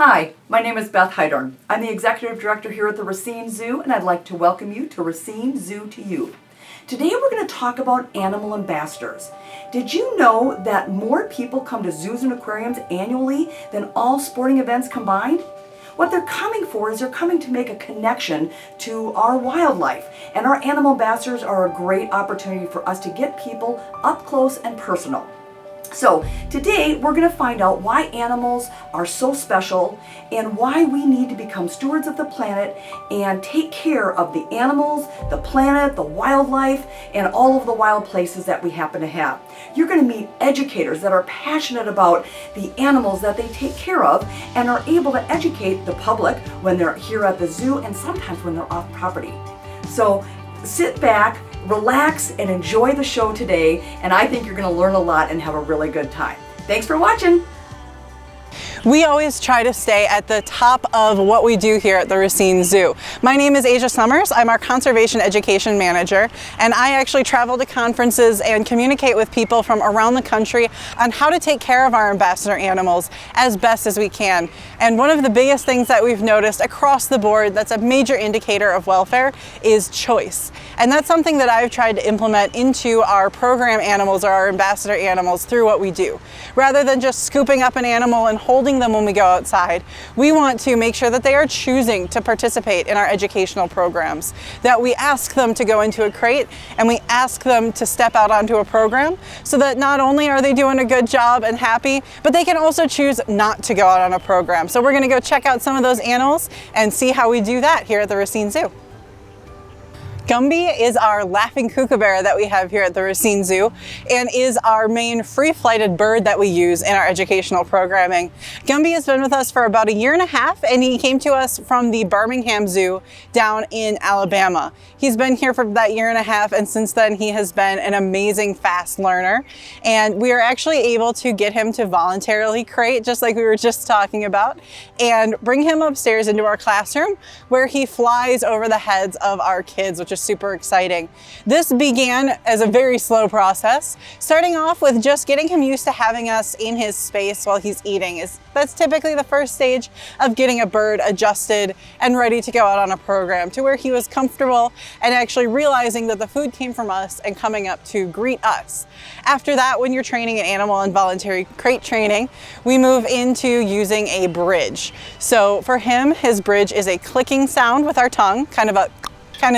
Hi, my name is Beth Heidorn. I'm the Executive Director here at the Racine Zoo, and I'd like to welcome you to Racine Zoo to You. Today we're going to talk about animal ambassadors. Did you know that more people come to zoos and aquariums annually than all sporting events combined? What they're coming for is they're coming to make a connection to our wildlife, and our animal ambassadors are a great opportunity for us to get people up close and personal. So today we're going to find out why animals are so special and why we need to become stewards of the planet and take care of the animals, the planet, the wildlife, and all of the wild places that we happen to have. You're going to meet educators that are passionate about the animals that they take care of and are able to educate the public when they're here at the zoo and sometimes when they're off property. So sit back, relax, and enjoy the show today, and I think you're going to learn a lot and have a really good time. Thanks for watching. We always try to stay at the top of what we do here at the Racine Zoo. My name is Asia Summers. I'm our Conservation Education Manager, and I actually travel to conferences and communicate with people from around the country on how to take care of our ambassador animals as best as we can. And one of the biggest things that we've noticed across the board that's a major indicator of welfare is choice. And that's something that I've tried to implement into our program animals or our ambassador animals through what we do. Rather than just scooping up an animal and holding them when we go outside, we want to make sure that they are choosing to participate in our educational programs, that we ask them to go into a crate and we ask them to step out onto a program so that not only are they doing a good job and happy, but they can also choose not to go out on a program. So we're going to go check out some of those animals and see how we do that here at the Racine Zoo. Gumby is our laughing kookaburra that we have here at the Racine Zoo and is our main free-flighted bird that we use in our educational programming. Gumby has been with us for about 1.5 years, and he came to us from the Birmingham Zoo down in Alabama. He's been here for that 1.5 years, and since then he has been an amazing fast learner, and we are actually able to get him to voluntarily crate, just like we were just talking about, and bring him upstairs into our classroom where he flies over the heads of our kids, which is super exciting. This began as a very slow process, starting off with just getting him used to having us in his space while he's eating. That's typically the first stage of getting a bird adjusted and ready to go out on a program, to where he was comfortable and actually realizing that the food came from us and coming up to greet us. After that, when you're training an animal in voluntary crate training, we move into using a bridge. So for him, his bridge is a clicking sound with our tongue, kind of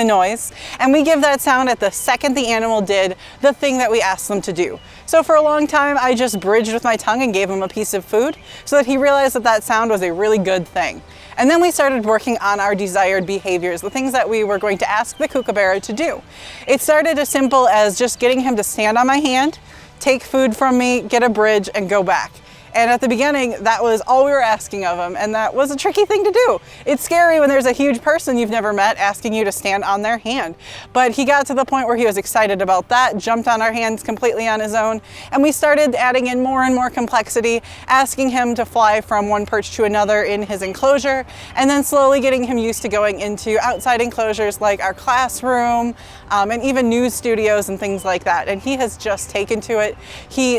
noise, and we give that sound at the second the animal did the thing that we asked them to do. So for a long time I just bridged with my tongue and gave him a piece of food so that he realized that that sound was a really good thing. And then we started working on our desired behaviors, the things that we were going to ask the kookaburra to do. It started as simple as just getting him to stand on my hand, take food from me, get a bridge, and go back. And at the beginning, that was all we were asking of him, and that was a tricky thing to do. It's scary when there's a huge person you've never met asking you to stand on their hand. But he got to the point where he was excited about that, jumped on our hands completely on his own, and we started adding in more and more complexity, asking him to fly from one perch to another in his enclosure, and then slowly getting him used to going into outside enclosures like our classroom, and even news studios and things like that. And he has just taken to it.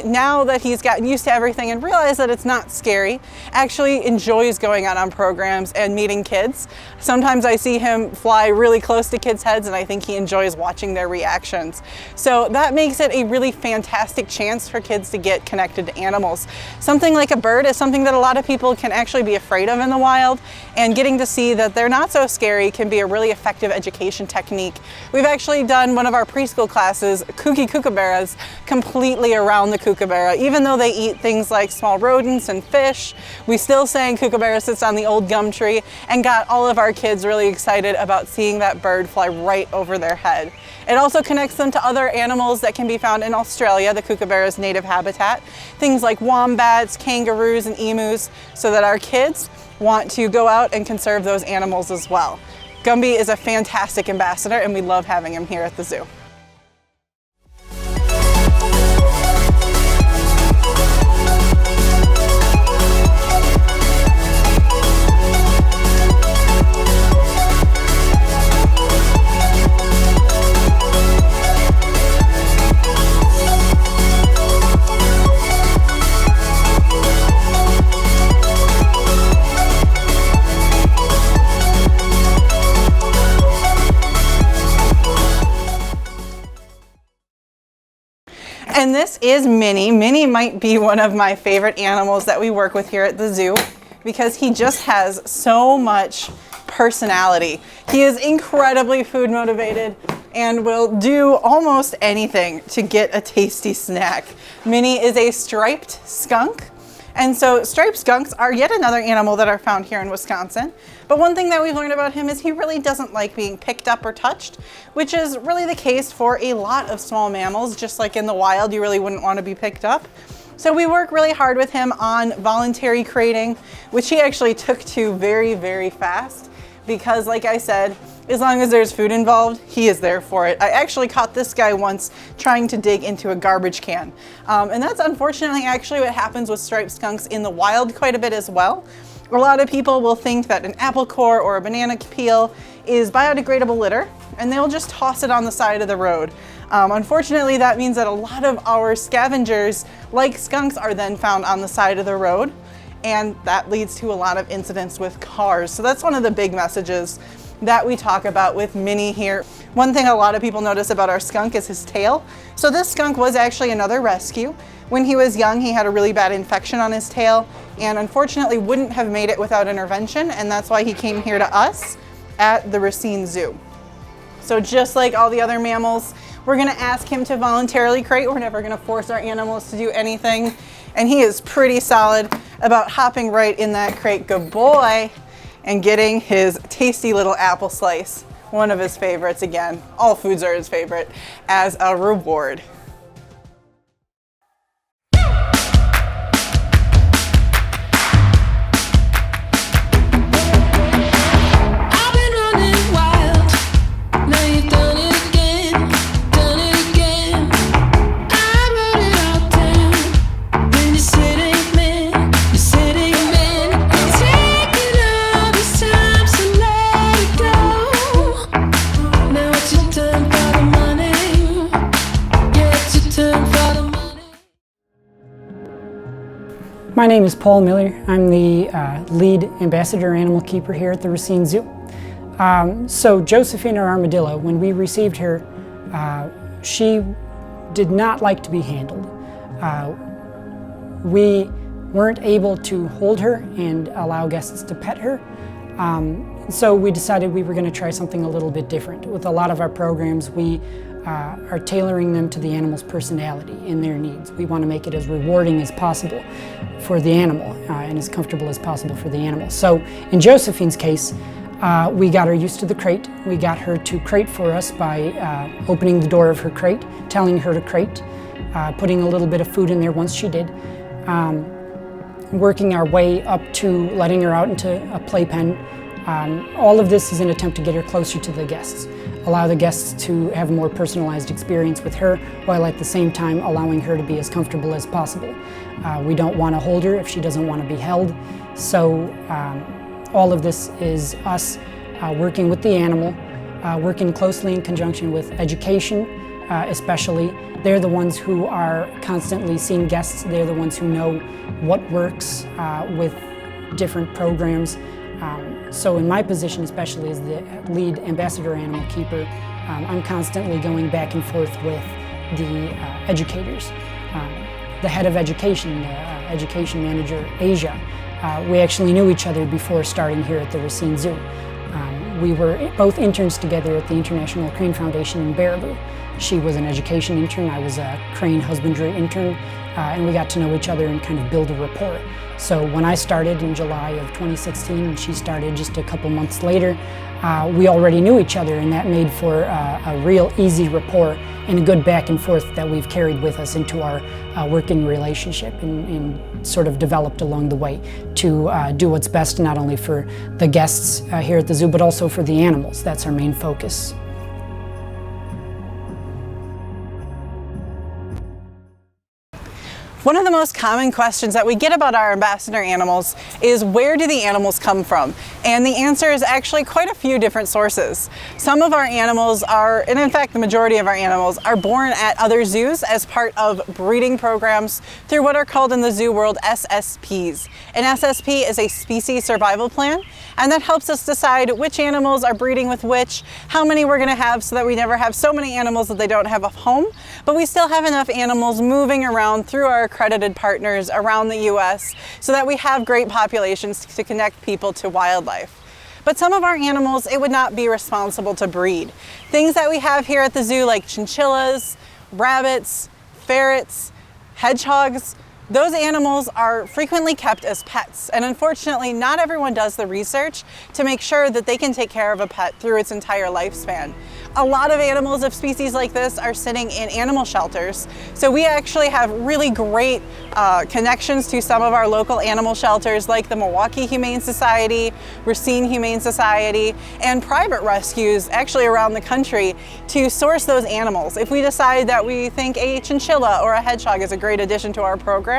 Now that he's gotten used to everything and realized that it's not scary, actually enjoys going out on programs and meeting kids. Sometimes I see him fly really close to kids' heads and I think he enjoys watching their reactions. So that makes it a really fantastic chance for kids to get connected to animals. Something like a bird is something that a lot of people can actually be afraid of in the wild, and getting to see that they're not so scary can be a really effective education technique. We've actually done one of our preschool classes, Kooky Kookaburras, completely around the kookaburra. Even though they eat things like small rodents and fish, we still sang Kookaburra Sits on the Old Gum Tree, and got all of our kids really excited about seeing that bird fly right over their head. It also connects them to other animals that can be found in Australia, the kookaburra's native habitat, things like wombats, kangaroos, and emus, so that our kids want to go out and conserve those animals as well. Gumby is a fantastic ambassador, and we love having him here at the zoo. And this is Minnie. Minnie might be one of my favorite animals that we work with here at the zoo because he just has so much personality. He is incredibly food motivated and will do almost anything to get a tasty snack. Minnie is a striped skunk. And so striped skunks are yet another animal that are found here in Wisconsin. But one thing that we've learned about him is he really doesn't like being picked up or touched, which is really the case for a lot of small mammals. Just like in the wild, you really wouldn't want to be picked up. So we work really hard with him on voluntary crating, which he actually took to very, very fast. Because like I said, as long as there's food involved, he is there for it. I actually caught this guy once trying to dig into a garbage can. And that's unfortunately actually what happens with striped skunks in the wild quite a bit as well. A lot of people will think that an apple core or a banana peel is biodegradable litter, and they'll just toss it on the side of the road. Unfortunately, that means that a lot of our scavengers, like skunks, are then found on the side of the road, and that leads to a lot of incidents with cars. So that's one of the big messages that we talk about with Minnie here. One thing a lot of people notice about our skunk is his tail. So this skunk was actually another rescue. When he was young, he had a really bad infection on his tail and unfortunately wouldn't have made it without intervention, and that's why he came here to us at the Racine Zoo. So just like all the other mammals, we're gonna ask him to voluntarily crate. We're never gonna force our animals to do anything. And he is pretty solid about hopping right in that crate, good boy, and getting his tasty little apple slice, one of his favorites again. All foods are his favorite, as a reward. My name is Paul Miller. I'm the lead ambassador animal keeper here at the Racine Zoo. So Josephine Armadillo, when we received her, she did not like to be handled. We weren't able to hold her and allow guests to pet her. So we decided we were going to try something a little bit different. With a lot of our programs, we are tailoring them to the animal's personality and their needs. We want to make it as rewarding as possible for the animal and as comfortable as possible for the animal. So in Josephine's case, we got her used to the crate. We got her to crate for us by opening the door of her crate, telling her to crate, putting a little bit of food in there once she did, working our way up to letting her out into a playpen. All of this is an attempt to get her closer to the guests, allow the guests to have a more personalized experience with her, while at the same time allowing her to be as comfortable as possible. We don't want to hold her if she doesn't want to be held, so all of this is us working with the animal, working closely in conjunction with education, especially. They're the ones who are constantly seeing guests. They're the ones who know what works with different programs. So in my position, especially as the lead ambassador animal keeper, I'm constantly going back and forth with the educators. The head of education, the education manager, Asia, we actually knew each other before starting here at the Racine Zoo. We were both interns together at the International Crane Foundation in Eberle. She was an education intern, I was a crane husbandry intern, and we got to know each other and kind of build a rapport. So when I started in July of 2016 and she started just a couple months later, we already knew each other, and that made for a real easy rapport and a good back and forth that we've carried with us into our working relationship and sort of developed along the way to do what's best not only for the guests here at the zoo, but also for the animals. That's our main focus. One of the most common questions that we get about our ambassador animals is, where do the animals come from? And the answer is actually quite a few different sources. Some of our animals are, and in fact the majority of our animals, are born at other zoos as part of breeding programs through what are called in the zoo world SSPs. An SSP is a species survival plan, and that helps us decide which animals are breeding with which, how many we're going to have, so that we never have so many animals that they don't have a home, but we still have enough animals moving around through our accredited partners around the US so that we have great populations to connect people to wildlife. But some of our animals, it would not be responsible to breed. Things that we have here at the zoo like chinchillas, rabbits, ferrets, hedgehogs, those animals are frequently kept as pets, and unfortunately not everyone does the research to make sure that they can take care of a pet through its entire lifespan. A lot of animals of species like this are sitting in animal shelters, so we actually have really great connections to some of our local animal shelters like the Milwaukee Humane Society, Racine Humane Society, and private rescues actually around the country to source those animals. If we decide that we think a chinchilla or a hedgehog is a great addition to our program,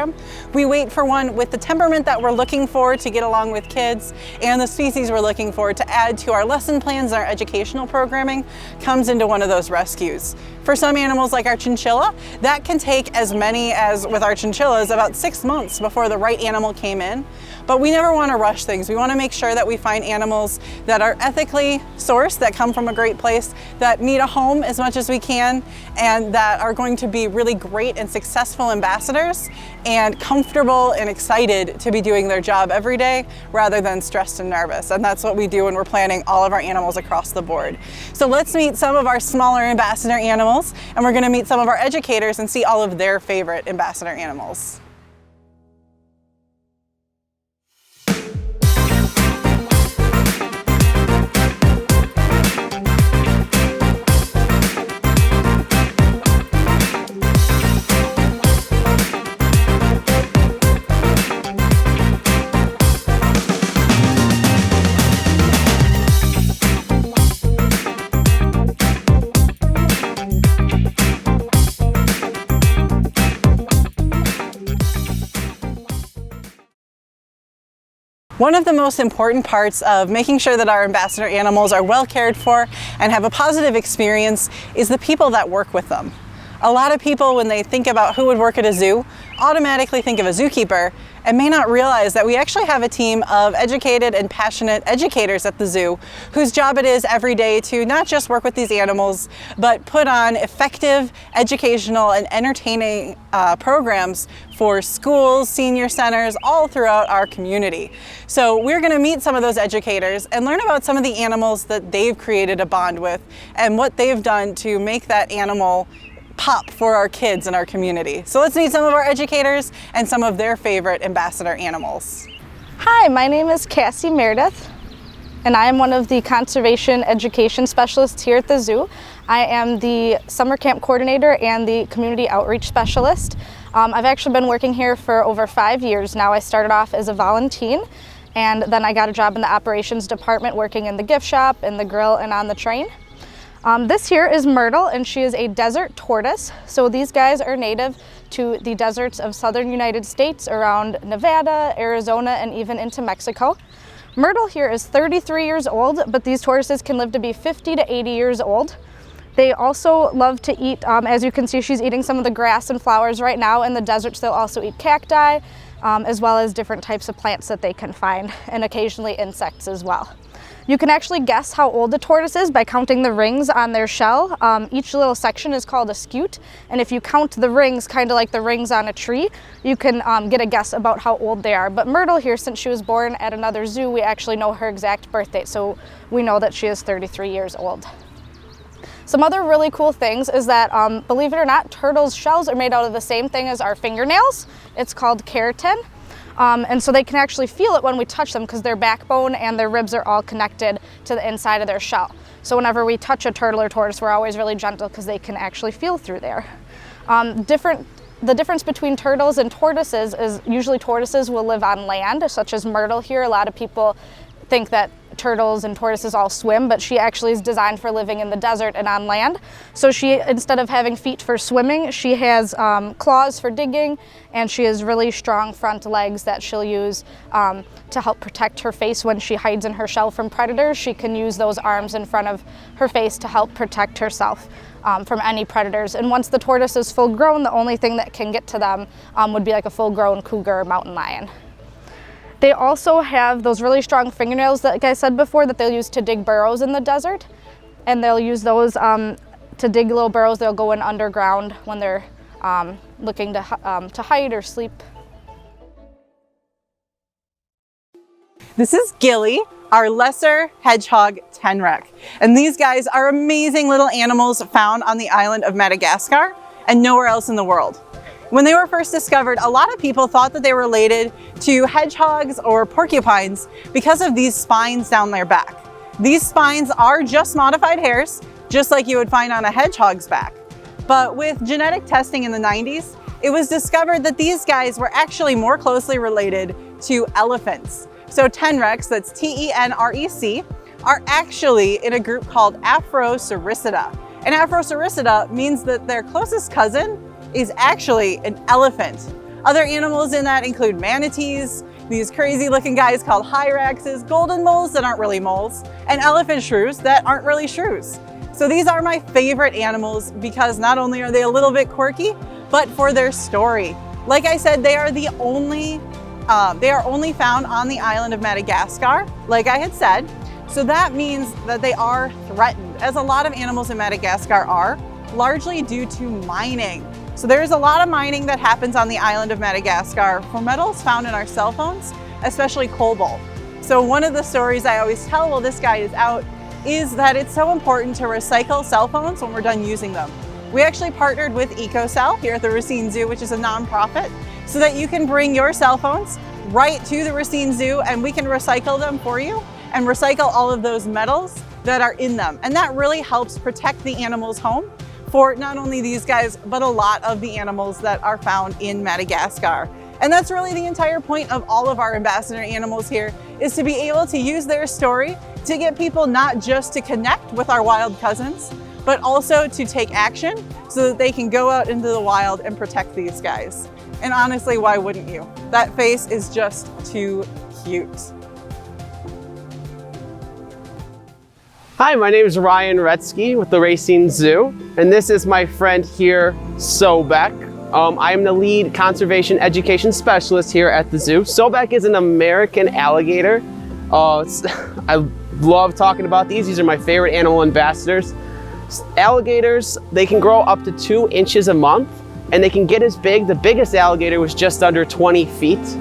we wait for one with the temperament that we're looking for to get along with kids and the species we're looking for to add to our lesson plans and our educational programming comes into one of those rescues. For some animals like our chinchilla, that can take as many as, with our chinchillas, about 6 months before the right animal came in. But we never want to rush things. We want to make sure that we find animals that are ethically sourced, that come from a great place, that need a home as much as we can, and that are going to be really great and successful ambassadors and comfortable and excited to be doing their job every day rather than stressed and nervous. And that's what we do when we're planning all of our animals across the board. So let's meet some of our smaller ambassador animals, and we're going to meet some of our educators and see all of their favorite ambassador animals. One of the most important parts of making sure that our ambassador animals are well cared for and have a positive experience is the people that work with them. A lot of people, when they think about who would work at a zoo, automatically think of a zookeeper and may not realize that we actually have a team of educated and passionate educators at the zoo whose job it is every day to not just work with these animals, but put on effective educational and entertaining programs for schools, senior centers, all throughout our community. So we're going to meet some of those educators and learn about some of the animals that they've created a bond with and what they've done to make that animal pop for our kids in our community. So let's meet some of our educators and some of their favorite ambassador animals. Hi, my name is Cassie Meredith, and I am one of the conservation education specialists here at the zoo. I am the summer camp coordinator and the community outreach specialist. I've actually been working here for over 5 years now. I started off as a volunteer, and then I got a job in the operations department working in the gift shop, in the grill, and on the train. This here is Myrtle, and she is a desert tortoise. So these guys are native to the deserts of southern United States around Nevada, Arizona, and even into Mexico. Myrtle here is 33 years old, but these tortoises can live to be 50 to 80 years old. They also love to eat, as you can see, she's eating some of the grass and flowers right now. In the deserts, they'll also eat cacti, as well as different types of plants that they can find, and occasionally insects as well. You can actually guess how old the tortoise is by counting the rings on their shell. Each little section is called a scute, and if you count the rings, kind of like the rings on a tree, you can get a guess about how old they are. But Myrtle here, since she was born at another zoo, we actually know her exact birth date, so we know that she is 33 years old. Some other really cool things is that, believe it or not, turtles' shells are made out of the same thing as our fingernails. It's called keratin. And so they can actually feel it when we touch them because their backbone and their ribs are all connected to the inside of their shell. So whenever we touch a turtle or tortoise, we're always really gentle because they can actually feel through there. The difference between turtles and tortoises is usually tortoises will live on land, such as Myrtle here. A lot of people think that turtles and tortoises all swim, but she actually is designed for living in the desert and on land. So she, instead of having feet for swimming, she has claws for digging, and she has really strong front legs that she'll use to help protect her face when she hides in her shell from predators. She can use those arms in front of her face to help protect herself from any predators. And once the tortoise is full grown, the only thing that can get to them would be like a full grown cougar or mountain lion. They also have those really strong fingernails that, like I said before, that they'll use to dig burrows in the desert. And they'll use those to dig little burrows. They'll go in underground when they're looking to hide or sleep. This is Gilly, our lesser hedgehog tenrec. And these guys are amazing little animals found on the island of Madagascar and nowhere else in the world. When they were first discovered, a lot of people thought that they were related to hedgehogs or porcupines because of these spines down their back. These spines are just modified hairs, just like you would find on a hedgehog's back. But with genetic testing in the 90s, it was discovered that these guys were actually more closely related to elephants. So tenrecs, that's T-E-N-R-E-C, are actually in a group called Afrosoricida. And Afrosoricida means that their closest cousin is actually an elephant. Other animals in that include manatees, these crazy looking guys called hyraxes, golden moles that aren't really moles, and elephant shrews that aren't really shrews. So these are my favorite animals because not only are they a little bit quirky, but for their story. Like I said, they are only found on the island of Madagascar, like I had said. So that means that they are threatened, as a lot of animals in Madagascar are, largely due to mining. So there's a lot of mining that happens on the island of Madagascar for metals found in our cell phones, especially cobalt. So one of the stories I always tell while this guy is out is that it's so important to recycle cell phones when we're done using them. We actually partnered with EcoCell here at the Racine Zoo, which is a nonprofit, so that you can bring your cell phones right to the Racine Zoo and we can recycle them for you and recycle all of those metals that are in them. And that really helps protect the animals' home for not only these guys, but a lot of the animals that are found in Madagascar. And that's really the entire point of all of our ambassador animals here, is to be able to use their story to get people not just to connect with our wild cousins, but also to take action so that they can go out into the wild and protect these guys. And honestly, why wouldn't you? That face is just too cute. Hi, my name is Ryan Retzky with the Racine Zoo, and this is my friend here, Sobek. I am the lead conservation education specialist here at the zoo. Sobek is an American alligator. I love talking about these. These are my favorite animal ambassadors. Alligators, they can grow up to 2 inches a month, and they can get as big. The biggest alligator was just under 20 feet.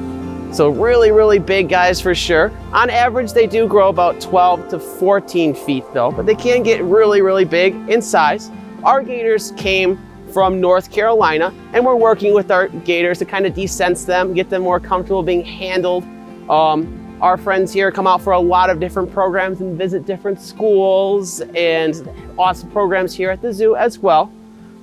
So really, really big guys for sure. On average, they do grow about 12 to 14 feet though, but they can get really, really big in size. Our gators came from North Carolina, and we're working with our gators to kind of desense them, get them more comfortable being handled. Our friends here come out for a lot of different programs and visit different schools and awesome programs here at the zoo as well.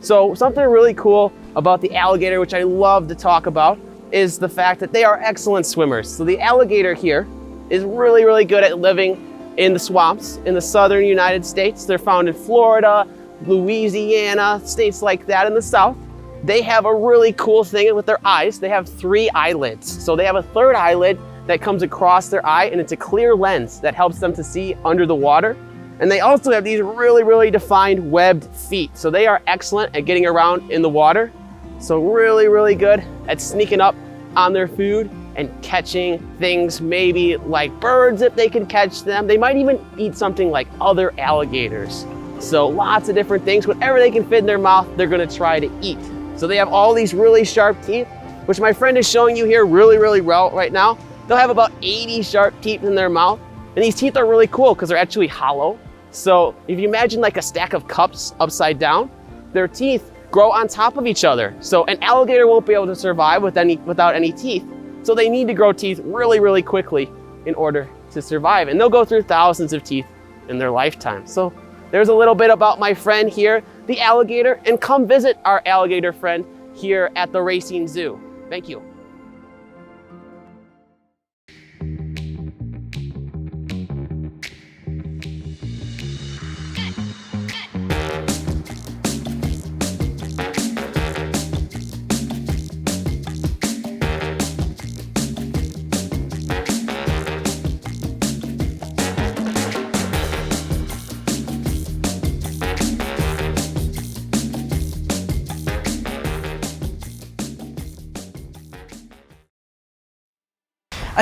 So something really cool about the alligator, which I love to talk about, is the fact that they are excellent swimmers. So the alligator here is really, really good at living in the swamps in the southern United States. They're found in Florida, Louisiana, states like that in the south. They have a really cool thing with their eyes. They have 3 eyelids. So they have a 3rd eyelid that comes across their eye, and it's a clear lens that helps them to see under the water. And they also have these really, really defined webbed feet. So they are excellent at getting around in the water. So really, really good at sneaking up on their food and catching things, maybe like birds if they can catch them. They might even eat something like other alligators. So lots of different things. Whatever they can fit in their mouth, they're gonna try to eat. So they have all these really sharp teeth, which my friend is showing you here really, really well right now. They'll have about 80 sharp teeth in their mouth. And these teeth are really cool because they're actually hollow. So if you imagine like a stack of cups upside down, their teeth grow on top of each other. So an alligator won't be able to survive without any teeth. So they need to grow teeth really, really quickly in order to survive. And they'll go through thousands of teeth in their lifetime. So there's a little bit about my friend here, the alligator, and come visit our alligator friend here at the Racine Zoo. Thank you.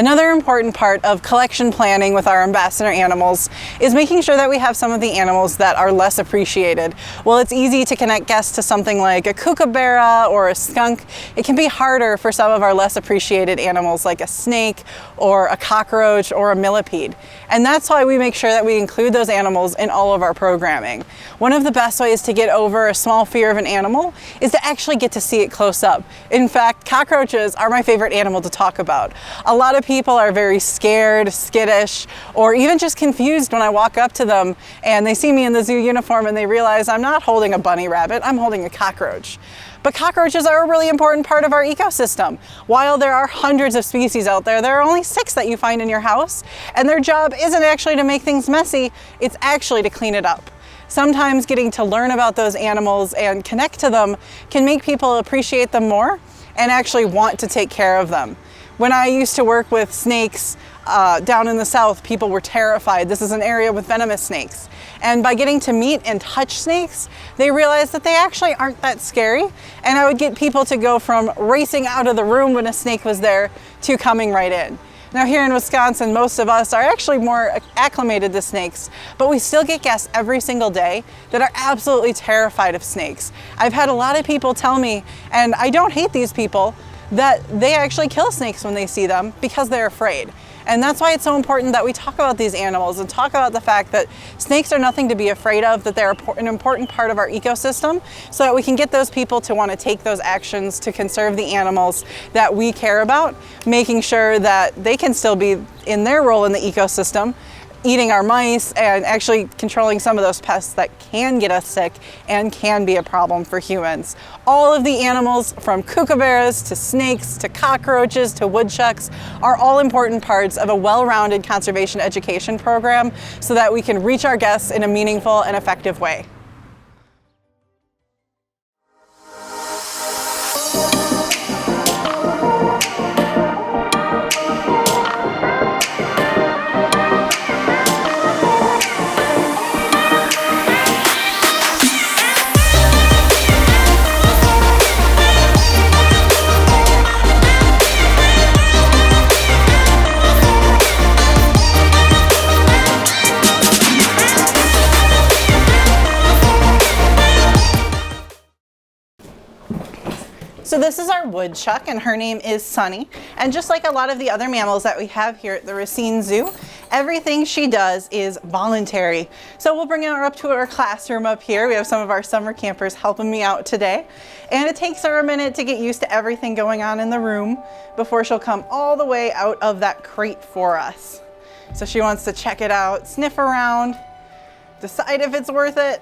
Another important part of collection planning with our ambassador animals is making sure that we have some of the animals that are less appreciated. While it's easy to connect guests to something like a kookaburra or a skunk, it can be harder for some of our less appreciated animals like a snake or a cockroach or a millipede. And that's why we make sure that we include those animals in all of our programming. One of the best ways to get over a small fear of an animal is to actually get to see it close up. In fact, cockroaches are my favorite animal to talk about. A lot of people are very scared, skittish, or even just confused when I walk up to them and they see me in the zoo uniform and they realize I'm not holding a bunny rabbit, I'm holding a cockroach. But cockroaches are a really important part of our ecosystem. While there are hundreds of species out there, there are only 6 that you find in your house, and their job isn't actually to make things messy, it's actually to clean it up. Sometimes getting to learn about those animals and connect to them can make people appreciate them more and actually want to take care of them. When I used to work with snakes down in the south, people were terrified. This is an area with venomous snakes. And by getting to meet and touch snakes, they realized that they actually aren't that scary. And I would get people to go from racing out of the room when a snake was there to coming right in. Now here in Wisconsin, most of us are actually more acclimated to snakes, but we still get guests every single day that are absolutely terrified of snakes. I've had a lot of people tell me, and I don't hate these people, that they actually kill snakes when they see them because they're afraid. And that's why it's so important that we talk about these animals and talk about the fact that snakes are nothing to be afraid of, that they're an important part of our ecosystem, so that we can get those people to want to take those actions to conserve the animals that we care about, making sure that they can still be in their role in the ecosystem, eating our mice and actually controlling some of those pests that can get us sick and can be a problem for humans. All of the animals, from kookaburras to snakes to cockroaches to woodchucks, are all important parts of a well-rounded conservation education program so that we can reach our guests in a meaningful and effective way. So this is our woodchuck, and her name is Sunny. And just like a lot of the other mammals that we have here at the Racine Zoo, everything she does is voluntary. So we'll bring her up to our classroom up here. We have some of our summer campers helping me out today. And it takes her a minute to get used to everything going on in the room before she'll come all the way out of that crate for us. So she wants to check it out, sniff around, decide if it's worth it,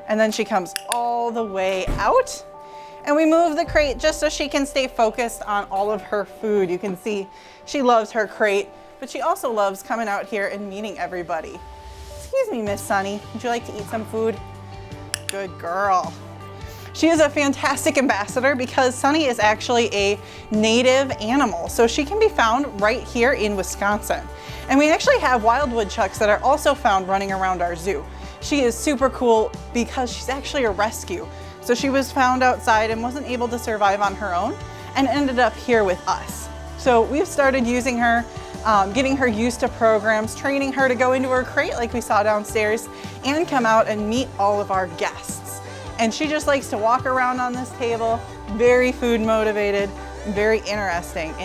and then she comes all the way out. And we move the crate just so she can stay focused on all of her food. You can see she loves her crate, but she also loves coming out here and meeting everybody. Excuse me, Miss Sunny, would you like to eat some food? Good girl. She is a fantastic ambassador because Sunny is actually a native animal, so she can be found right here in Wisconsin. And we actually have wild woodchucks that are also found running around our zoo. She is super cool because she's actually a rescue. So she was found outside and wasn't able to survive on her own and ended up here with us. So we've started using her, getting her used to programs, training her to go into her crate like we saw downstairs and come out and meet all of our guests. And she just likes to walk around on this table, very food motivated, very interested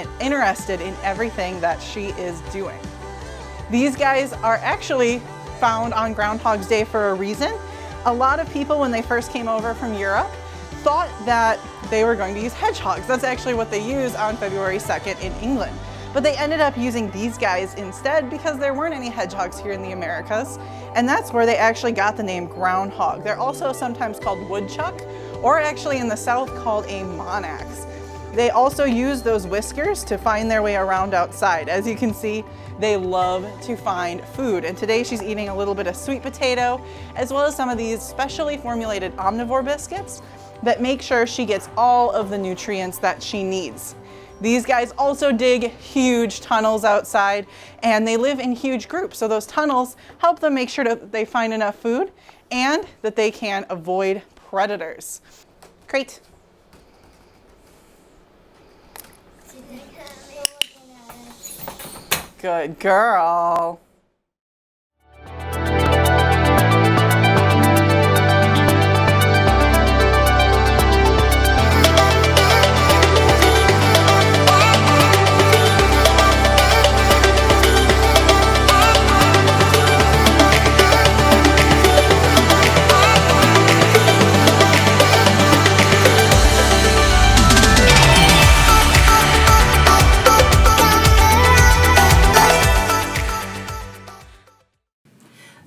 in everything that she is doing. These guys are actually found on Groundhog's Day for a reason. A lot of people, when they first came over from Europe, thought that they were going to use hedgehogs. That's actually what they use on February 2nd in England. But they ended up using these guys instead because there weren't any hedgehogs here in the Americas. And that's where they actually got the name groundhog. They're also sometimes called woodchuck, or actually in the South called a monax. They also use those whiskers to find their way around outside. As you can see, they love to find food. And today she's eating a little bit of sweet potato, as well as some of these specially formulated omnivore biscuits that make sure she gets all of the nutrients that she needs. These guys also dig huge tunnels outside, and they live in huge groups. So those tunnels help them make sure that they find enough food and that they can avoid predators. Great. Good girl.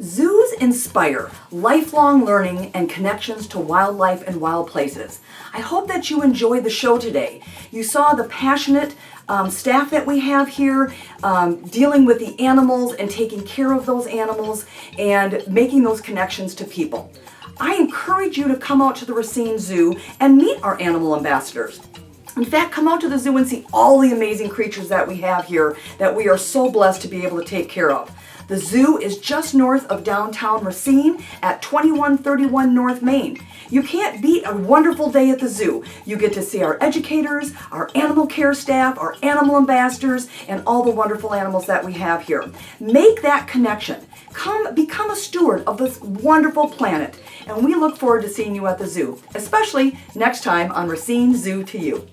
Zoos inspire lifelong learning and connections to wildlife and wild places. I hope that you enjoyed the show today. You saw the passionate staff that we have here dealing with the animals and taking care of those animals and making those connections to people. I encourage you to come out to the Racine Zoo and meet our animal ambassadors. In fact, come out to the zoo and see all the amazing creatures that we have here that we are so blessed to be able to take care of. The zoo is just north of downtown Racine at 2131 North Main. You can't beat a wonderful day at the zoo. You get to see our educators, our animal care staff, our animal ambassadors, and all the wonderful animals that we have here. Make that connection. Come become a steward of this wonderful planet. And we look forward to seeing you at the zoo, especially next time on Racine Zoo to You.